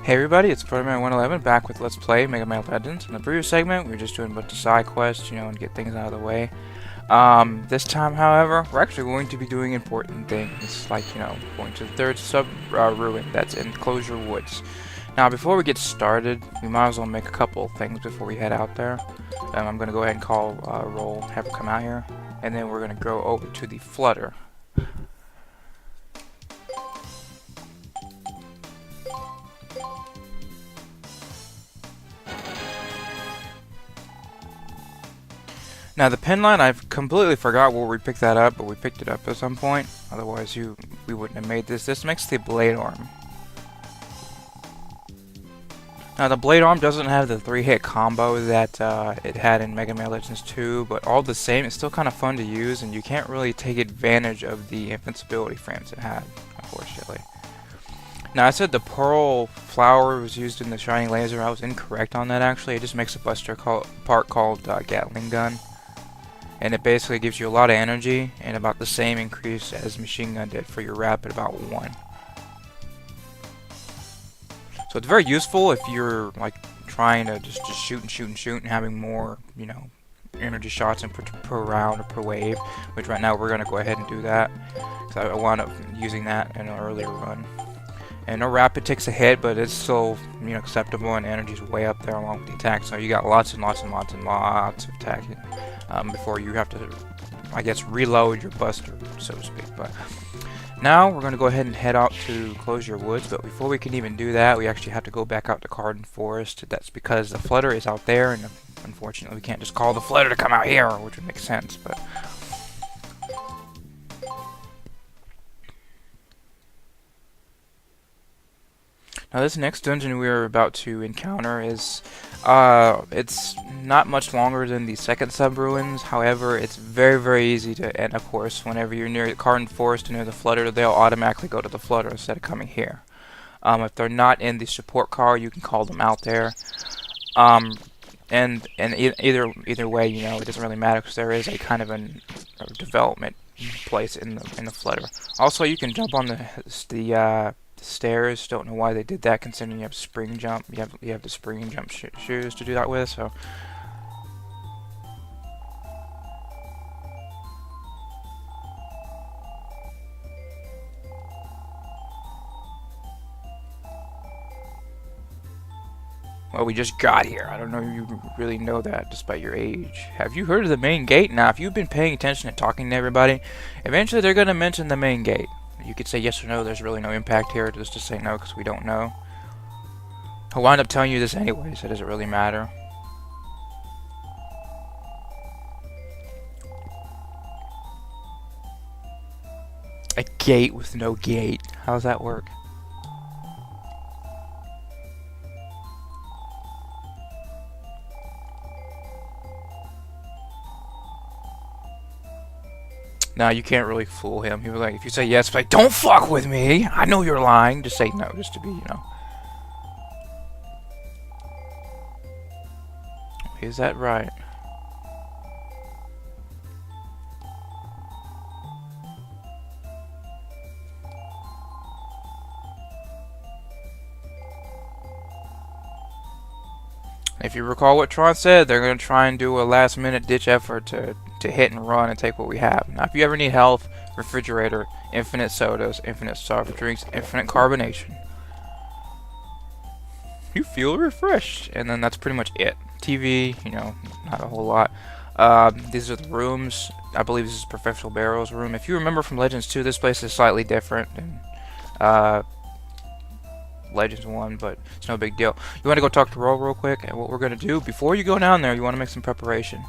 Hey everybody, it's Spider-Man111 back with Let's Play Megaman Legends. In the previous segment, we were just doing a bunch of side quests, and get things out of the way. This time, however, we're actually going to be doing important things, like, going to the third Sub-Ruin that's in Cozer Woods. Now, before we get started, we might as well make a couple of things before we head out there. I'm going to go ahead and call roll, have her come out here, and then we're going to go over to the Flutter. Now the pin line, I've completely forgot where we picked that up, but we picked it up at some point. Otherwise, we wouldn't have made this. This makes the blade arm. Now the blade arm doesn't have the 3-hit combo that it had in Mega Man Legends 2, but all the same, it's still kind of fun to use, and you can't really take advantage of the invincibility frames it had, unfortunately. Now I said the pearl flower was used in the shining laser. I was incorrect on that actually. It just makes a buster part called Gatling gun. And it basically gives you a lot of energy and about the same increase as machine gun did for your rapid, about 1. So it's very useful if you're like trying to just shoot and shoot and shoot and having more, energy shots in per round or per wave. Which right now we're gonna go ahead and do that because I wound up using that in an earlier run. And no rapid takes a hit, but it's still acceptable, and energy's way up there along with the attack. So you got lots and lots and lots and lots of attacking before you have to, I guess, reload your buster, so to speak. But now we're going to go ahead and head out to Cozer Woods. But before we can even do that, we actually have to go back out to Garden Forest. That's because the Flutter is out there, and unfortunately we can't just call the Flutter to come out here, which would make sense. But now this next dungeon we're about to encounter is, it's not much longer than the second Sub-Ruins. However, it's very, very easy to, and of course, whenever you're near the Garden Forest and near the Flutter, they'll automatically go to the Flutter instead of coming here. If they're not in the support car, you can call them out there. And either way, it doesn't really matter because there is a kind of a development place in the Flutter. Also, you can jump on the stairs. Don't know why they did that, considering you have spring jump. You have the spring jump shoes to do that with. So well, we just got here. I don't know if you really know that despite your age. Have you heard of the main gate? Now, if you've been paying attention and talking to everybody, eventually they're going to mention the main gate. You could say yes or no. There's really no impact here. Just to say no because we don't know. I'll wind up telling you this anyway, so it doesn't really matter. A gate with no gate. How does that work? Now you can't really fool him. He was like, if you say yes, like, don't fuck with me. I know you're lying. Just say no, just to be, Is that right? If you recall what Tron said, they're going to try and do a last-minute ditch effort to hit and run and take what we have. Now, if you ever need health, refrigerator, infinite sodas, infinite soft drinks, infinite carbonation, you feel refreshed. And then that's pretty much it. TV, not a whole lot. These are the rooms. I believe this is Professional Barrel's room. If you remember from Legends 2, this place is slightly different than Legends 1, but it's no big deal. You want to go talk to Ro real quick, and what we're going to do, before you go down there, you want to make some preparation.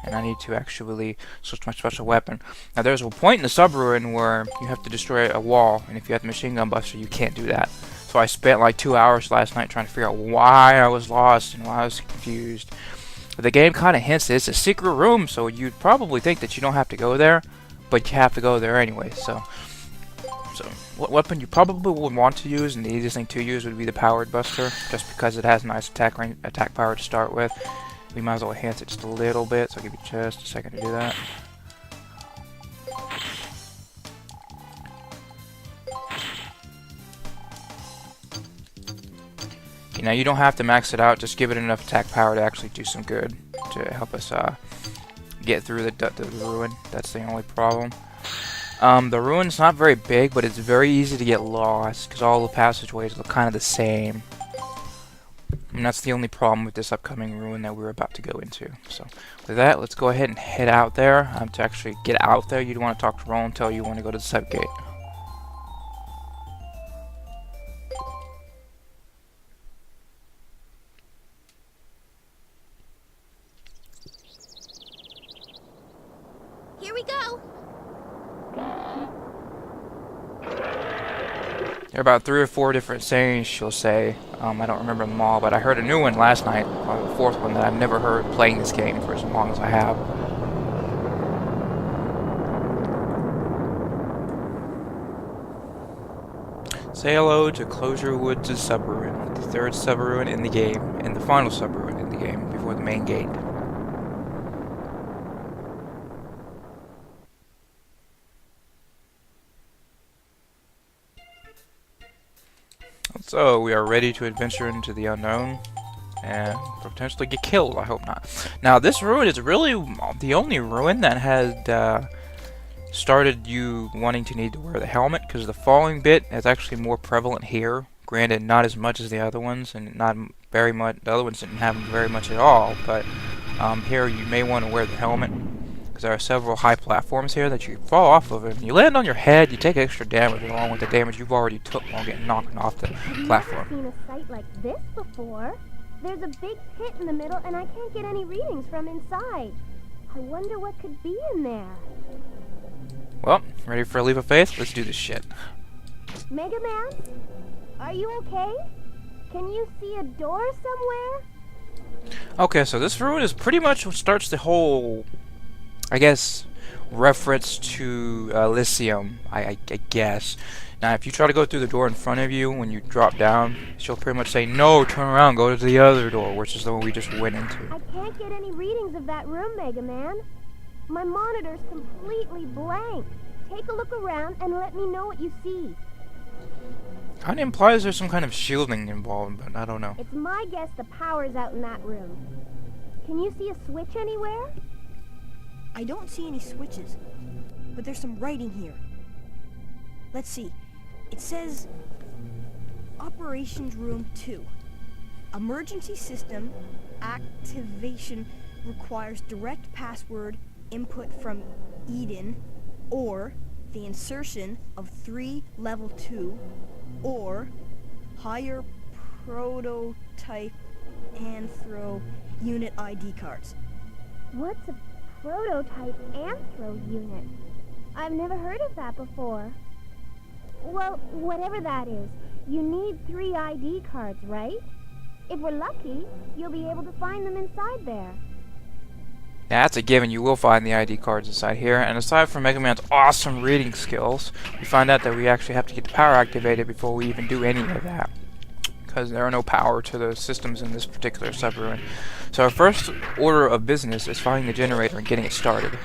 And I need to actually switch my special weapon. Now there's a point in the Sub-Ruin where you have to destroy a wall, and if you have the machine gun buster, you can't do that. So I spent like 2 hours last night trying to figure out why I was lost and why I was confused. But the game kind of hints that it's a secret room, so you'd probably think that you don't have to go there, but you have to go there anyway. So what weapon you probably would want to use, and the easiest thing to use would be the powered buster, just because it has nice attack power to start with. We might as well enhance it just a little bit, so I'll give you just a second to do that. Now you don't have to max it out, just give it enough attack power to actually do some good to help us get through the ruin. That's the only problem. The ruin's not very big, but it's very easy to get lost because all the passageways look kind of the same. And that's the only problem with this upcoming ruin that we're about to go into. So with that, let's go ahead and head out there. To actually get out there, you'd want to talk to Roland, tell you want to go to the sub gate. Here we go. There are about 3 or 4 different sayings she'll say. I don't remember them all, but I heard a new one last night, the 4th one that I've never heard playing this game for as long as I have. Say hello to Cozer Woods Sub-Ruin, the 3rd Sub-Ruin in the game, and the final Sub-Ruin in the game before the main gate. So, we are ready to adventure into the unknown and potentially get killed. I hope not. Now, this ruin is really the only ruin that had started you wanting to need to wear the helmet, because the falling bit is actually more prevalent here. Granted, not as much as the other ones, and not very much. The other ones didn't have very much at all, but here you may want to wear the helmet. There are several high platforms here that you fall off of, and you land on your head, you take extra damage along with the damage you've already took while getting knocked off the platform. I've never seen a sight like this before. There's a big pit in the middle, and I can't get any readings from inside. I wonder what could be in there. Well, ready for a leap of faith? Let's do this shit. Megaman? Are you okay? Can you see a door somewhere? Okay, so this ruin is pretty much what starts the whole, I guess, reference to Elysium, I guess. Now, if you try to go through the door in front of you, when you drop down, she'll pretty much say, no, turn around, go to the other door, which is the one we just went into. I can't get any readings of that room, Megaman. My monitor's completely blank. Take a look around and let me know what you see. Kind of implies there's some kind of shielding involved, but I don't know. It's my guess the power's out in that room. Can you see a switch anywhere? I don't see any switches, but there's some writing here. Let's see. It says, Operations Room 2. Emergency system activation requires direct password input from Eden, or the insertion of 3 level 2, or higher prototype Anthro unit ID cards. What's a prototype Anthro unit? I've never heard of that before. Well, whatever that is, you need 3 ID cards, right? If we're lucky, you'll be able to find them inside there. Yeah, that's a given. You will find the ID cards inside here. And aside from Megaman's awesome reading skills, we find out that we actually have to get the power activated before we even do any of that, because there are no power to the systems in this particular sub-ruin. So our first order of business is finding the generator and getting it started,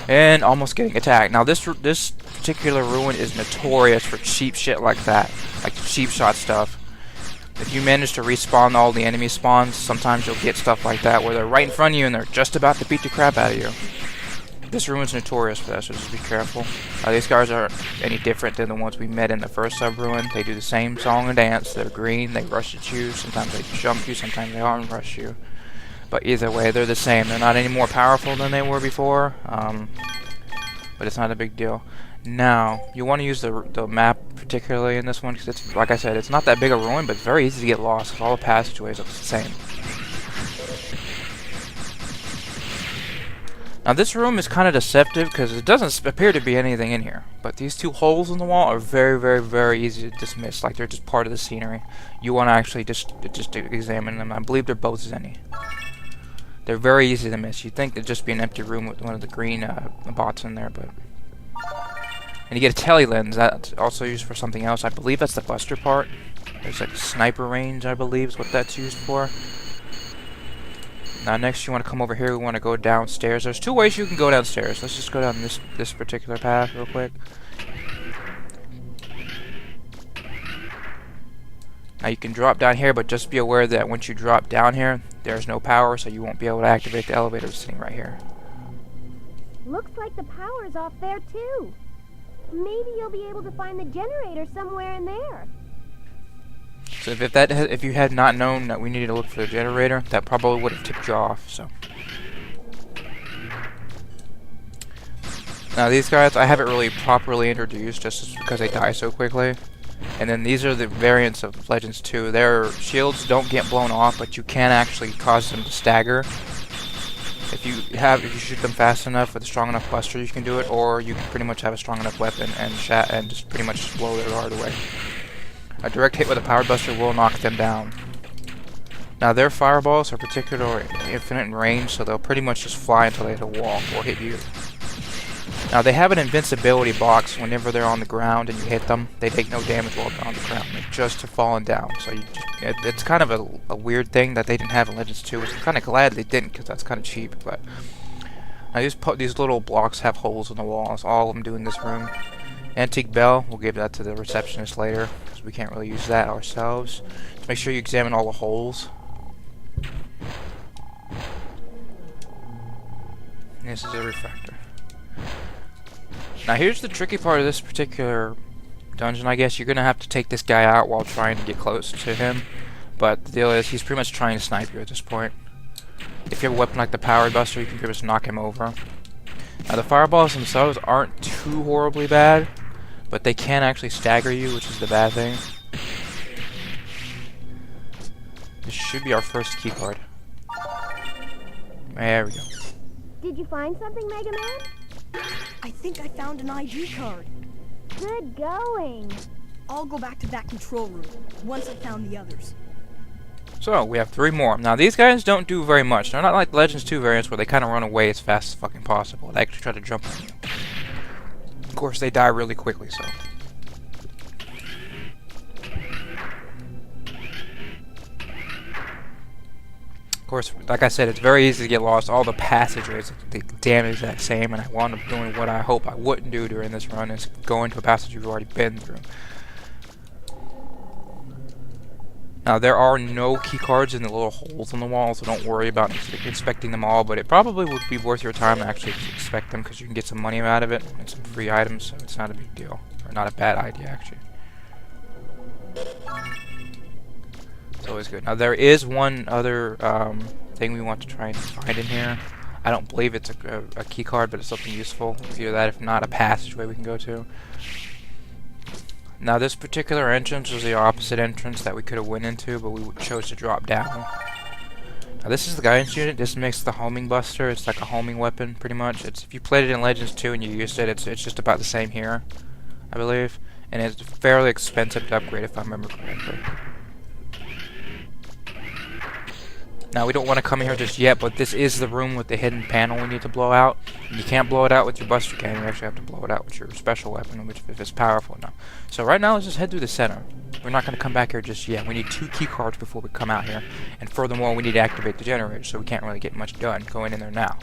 and almost getting attacked. Now this particular ruin is notorious for cheap shit like that, like cheap shot stuff. If you manage to respawn all the enemy spawns, sometimes you'll get stuff like that where they're right in front of you and they're just about to beat the crap out of you. This ruin's notorious for that, so just be careful. These guys aren't any different than the ones we met in the first sub-ruin. They do the same song and dance. They're green, they rush at you, sometimes they jump you, sometimes they arm rush you. But either way, they're the same. They're not any more powerful than they were before, but it's not a big deal. Now, you want to use the map particularly in this one, because it's, like I said, it's not that big a ruin, but it's very easy to get lost, because all the passageways look the same. Now this room is kind of deceptive because it doesn't appear to be anything in here, but these 2 holes in the wall are very, very, very easy to dismiss, like they're just part of the scenery. You want to actually just examine them. I believe they're both Zenny. They're very easy to miss. You'd think it'd just be an empty room with one of the green bots in there, but... And you get a tele lens, that's also used for something else. I believe that's the buster part. There's like a sniper range, I believe is what that's used for. Now next you want to come over here, we want to go downstairs. There's 2 ways you can go downstairs. Let's just go down this particular path real quick. Now you can drop down here, but just be aware that once you drop down here, there's no power, so you won't be able to activate the elevator sitting right here. Looks like the power's off there too. Maybe you'll be able to find the generator somewhere in there. So if you had not known that we needed to look for the generator, that probably would have tipped you off. So now these guys, I haven't really properly introduced just because they die so quickly. And then these are the variants of Legends 2. Their shields don't get blown off, but you can actually cause them to stagger. If you shoot them fast enough with a strong enough buster, you can do it, or you can pretty much have a strong enough weapon and just pretty much blow their guard away. A direct hit with a power buster will knock them down. Now their fireballs are particularly infinite in range, so they'll pretty much just fly until they hit a wall or hit you. Now they have an invincibility box. Whenever they're on the ground and you hit them, they take no damage while they're on the ground. They're just falling down. So it's kind of a weird thing that they didn't have in Legends 2, which I'm kind of glad they didn't, because that's kind of cheap. But now these little blocks have holes in the walls. All of them do in this room. Antique bell, we'll give that to the receptionist later, because we can't really use that ourselves. So make sure you examine all the holes. And this is a refractor. Now here's the tricky part of this particular dungeon, I guess. You're going to have to take this guy out while trying to get close to him. But the deal is, he's pretty much trying to snipe you at this point. If you have a weapon like the Power Buster, you can pretty much knock him over. Now the fireballs themselves aren't too horribly bad, but they can actually stagger you, which is the bad thing. This should be our first keycard. There we go. Did you find something, Megaman? I think I found an ID card. Good going. I'll go back to that control room once I found the others. So, we have 3 more. Now, these guys don't do very much. They're not like Legends 2 variants where they kind of run away as fast as fucking possible. They actually try to jump on you. Of course, they die really quickly, so. Of course, like I said, it's very easy to get lost. All the passageways, the damn exact same, and I wound up doing what I hope I wouldn't do during this run, is go into a passage you've already been through. Now, there are no key cards in the little holes in the wall, so don't worry about inspecting them all, but it probably would be worth your time to actually inspect them, because you can get some money out of it, and some free items, so it's not a big deal. Or not a bad idea, actually. It's always good. Now, there is one other thing we want to try and find in here. I don't believe it's a key card, but it's something useful. Either that, if not, a passageway we can go to. Now, this particular entrance was the opposite entrance that we could have went into, but we chose to drop down. Now, this is the guidance unit. This makes the homing buster. It's like a homing weapon, pretty much. If you played it in Legends 2 and you used it, it's just about the same here, I believe. And it's fairly expensive to upgrade, if I remember correctly. Now, we don't want to come here just yet, but this is the room with the hidden panel we need to blow out. And you can't blow it out with your buster cannon. You actually have to blow it out with your special weapon, which if it's powerful enough. So right now, let's just head through the center. We're not going to come back here just yet. We need 2 key cards before we come out here. And furthermore, we need to activate the generator, so we can't really get much done going in there now.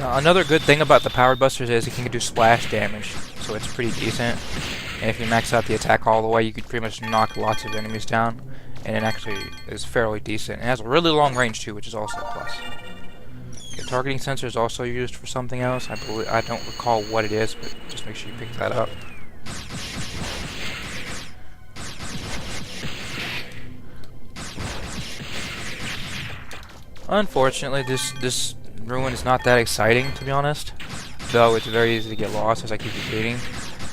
Now, another good thing about the powered busters is it can do splash damage, so it's pretty decent. And if you max out the attack all the way, you could pretty much knock lots of enemies down. And it actually is fairly decent. It has a really long range too, which is also a plus. Okay, targeting sensor is also used for something else. I don't recall what it is, but just make sure you pick that up. Unfortunately, this ruin is not that exciting, to be honest. Though it's very easy to get lost, as I keep repeating.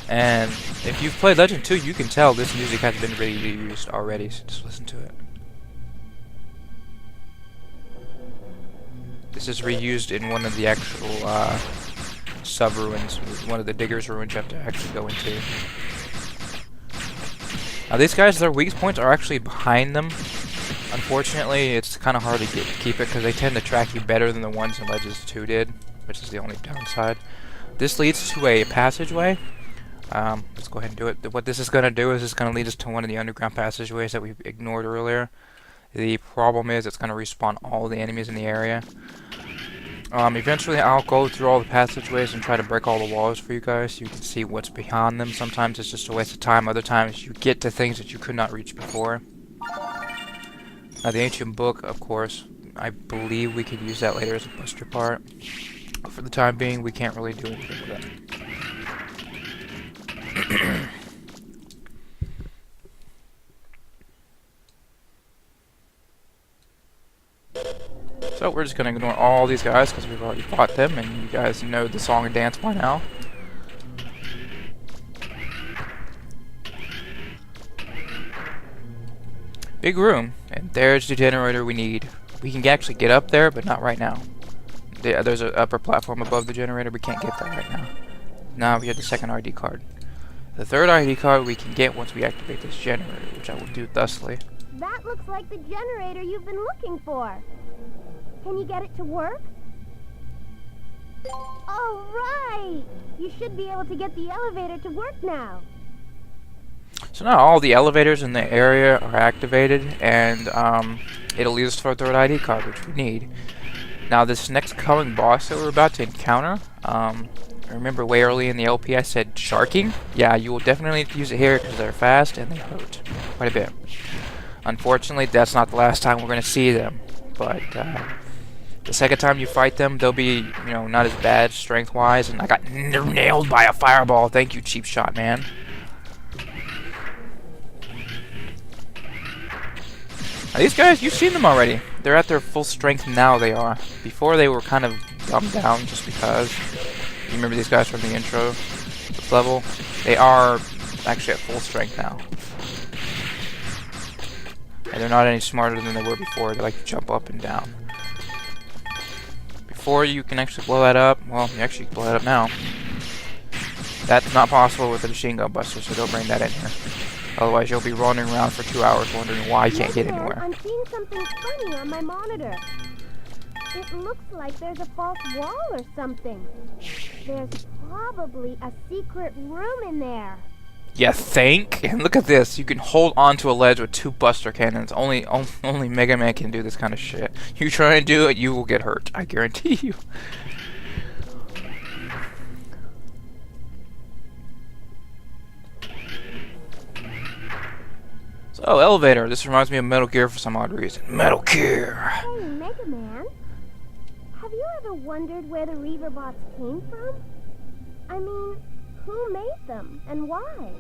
And if you've played Legend 2, you can tell this music has been really reused already, so just listen to it. This is reused in one of the actual sub-ruins, one of the diggers' ruins you have to actually go into. Now these guys, their weak points are actually behind them. Unfortunately, it's kind of hard to keep it, because they tend to track you better than the ones in Legends 2 did, which is the only downside. This leads to a passageway. Let's go ahead and do it. What this is going to do is it's going to lead us to one of the underground passageways that we ignored earlier. The problem is it's going to respawn all the enemies in the area. Eventually I'll go through all the passageways and try to break all the walls for you guys so you can see what's behind them. Sometimes it's just a waste of time, other times you get to things that you could not reach before. Now the ancient book, of course, I believe we could use that later as a buster part. But for the time being, we can't really do anything with it. So we're just going to ignore all these guys because we've already fought them and you guys know the song and dance by now. Big room, and there's the generator we need. We can actually get up there, but not right now. There's an upper platform above the generator, we can't get there right now. Now we have the second ID card. The third ID card we can get once we activate this generator, which I will do thusly. That looks like the generator you've been looking for. Can you get it to work? All right! You should be able to get the elevator to work now. So now all the elevators in the area are activated, and it'll lead us to our third ID card, which we need. Now this next coming boss that we're about to encounter, I remember way early in the LP I said sharking. Yeah, you will definitely need to use it here because they're fast and they hurt quite a bit. Unfortunately, that's not the last time we're going to see them, but the second time you fight them, they'll be, you know, not as bad strength-wise, and I got nailed by a fireball. Thank you, cheap shot, man. Now, these guys, you've seen them already. They're at their full strength now, they are. Before, they were kind of dumbed down just because. You remember these guys from the intro? This level? They are actually at full strength now. And they're not any smarter than they were before. They like to jump up and down. Before you can actually blow that up, well, you actually can blow that up now. That's not possible with a machine gun buster, so don't bring that in here. Otherwise, you'll be running around for 2 hours wondering why you can't get anywhere. I'm seeing something funny on my monitor. It looks like there's a false wall or something. There's probably a secret room in there. You think? And look at this. You can hold onto a ledge with 2 buster cannons. Only Megaman can do this kind of shit. You try and do it, you will get hurt. I guarantee you. So, elevator. This reminds me of Metal Gear for some odd reason. Metal Gear! Hey, Megaman. Have you ever wondered where the Reaver bots came from? I mean, who made them and why?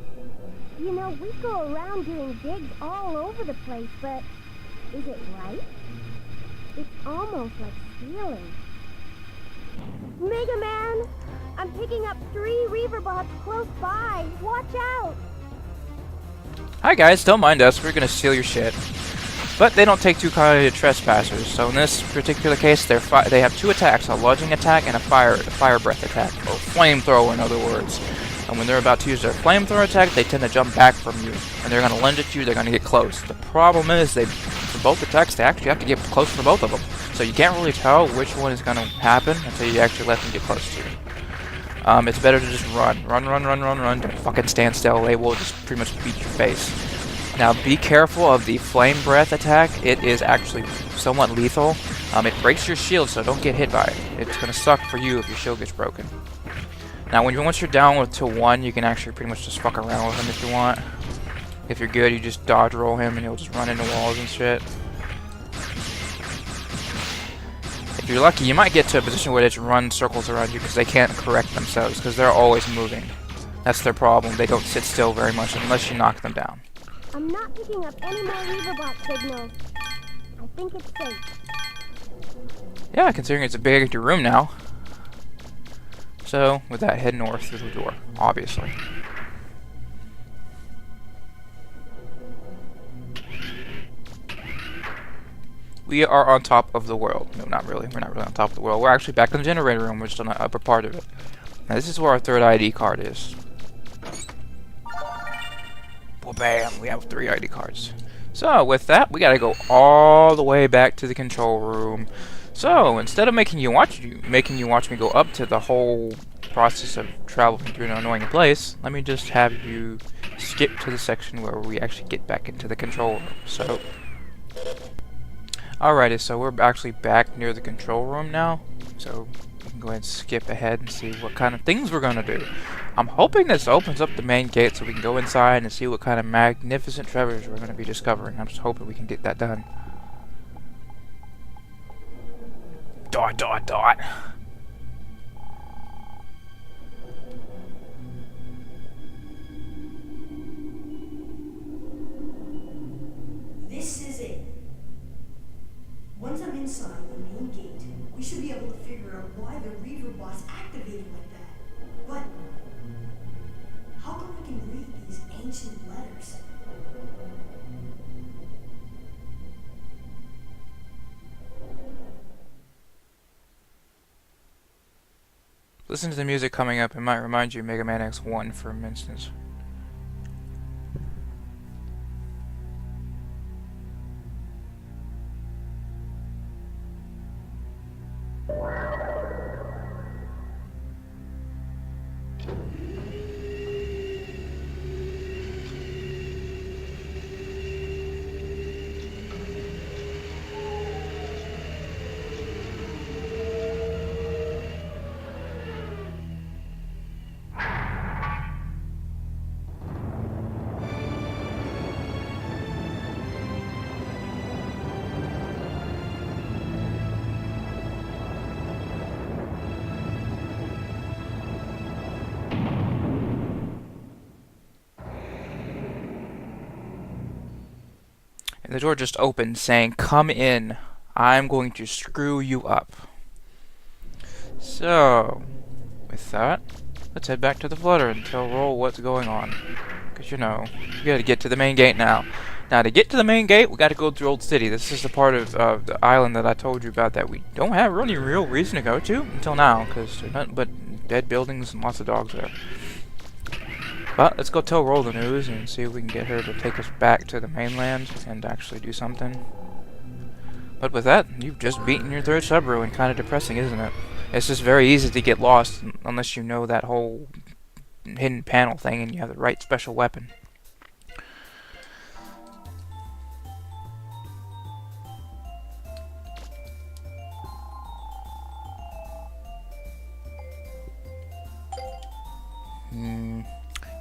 You know, we go around doing digs all over the place, but is it right? It's almost like stealing. Megaman! I'm picking up 3 Reaver bots close by. Watch out! Hi guys, don't mind us, we're gonna steal your shit. But they don't take too kindly to trespassers, so in this particular case, they have 2 attacks, a lodging attack and a fire breath attack, or flamethrower in other words. And when they're about to use their flamethrower attack, they tend to jump back from you, and they're gonna lunge at you, they're gonna get close. The problem is, for both attacks, they actually have to get close for both of them. So you can't really tell which one is gonna happen until you actually let them get close to you. It's better to just run. Run. Don't fucking stand still. They will just pretty much beat your face. Now, be careful of the flame breath attack. It is actually somewhat lethal. It breaks your shield, so don't get hit by it. It's gonna suck for you if your shield gets broken. Now, once you're down to 1, you can actually pretty much just fuck around with him if you want. If you're good, you just dodge roll him, and he'll just run into walls and shit. If you're lucky, you might get to a position where they just run circles around you because they can't correct themselves because they're always moving. That's their problem. They don't sit still very much unless you knock them down. I'm not picking up any more Reaverbot signals. I think it's safe. Yeah, considering it's a big empty room now. So, with that, head north through the door, obviously. We are on top of the world. No, not really. We're not really on top of the world. We're actually back in the generator room. We're just on the upper part of it. Now, this is where our third ID card is. Well, bam, we have 3 ID cards. So, with that, we gotta go all the way back to the control room. So, instead of making you watch me go up to the whole process of traveling through an annoying place, let me just have you skip to the section where we actually get back into the control room. So, alrighty, so we're actually back near the control room now. So we can go ahead and skip ahead and see what kind of things we're gonna do. I'm hoping this opens up the main gate so we can go inside and see what kind of magnificent treasures we're gonna be discovering. I'm just hoping we can get that done. Dot dot dot. This is it. Once I'm inside the main gate, we should be able to figure out why the Reaver boss activated like that. But how come we can read these ancient letters? Listen to the music coming up. It might remind you of Mega Man X1 for instance. And the door just opened saying, "Come in. I'm going to screw you up." So, with that, let's head back to the Flutter and tell Roll what's going on. Because, you know, we gotta get to the main gate now. Now, to get to the main gate, we gotta go through Old City. This is the part of the island that I told you about that we don't have any real reason to go to until now, because there's nothing but dead buildings and lots of dogs there. But let's go tell Roll the news and see if we can get her to take us back to the mainland and actually do something. But with that, you've just beaten your third Sub-Ruin. Kind of depressing, isn't it? It's just very easy to get lost unless you know that whole hidden panel thing and you have the right special weapon.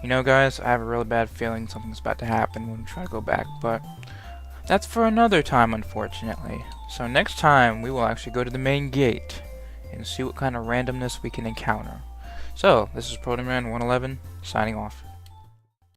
You know, guys, I have a really bad feeling something's about to happen when we try to go back, but that's for another time, unfortunately. So next time, we will actually go to the main gate and see what kind of randomness we can encounter. So, this is Protoman 111, signing off.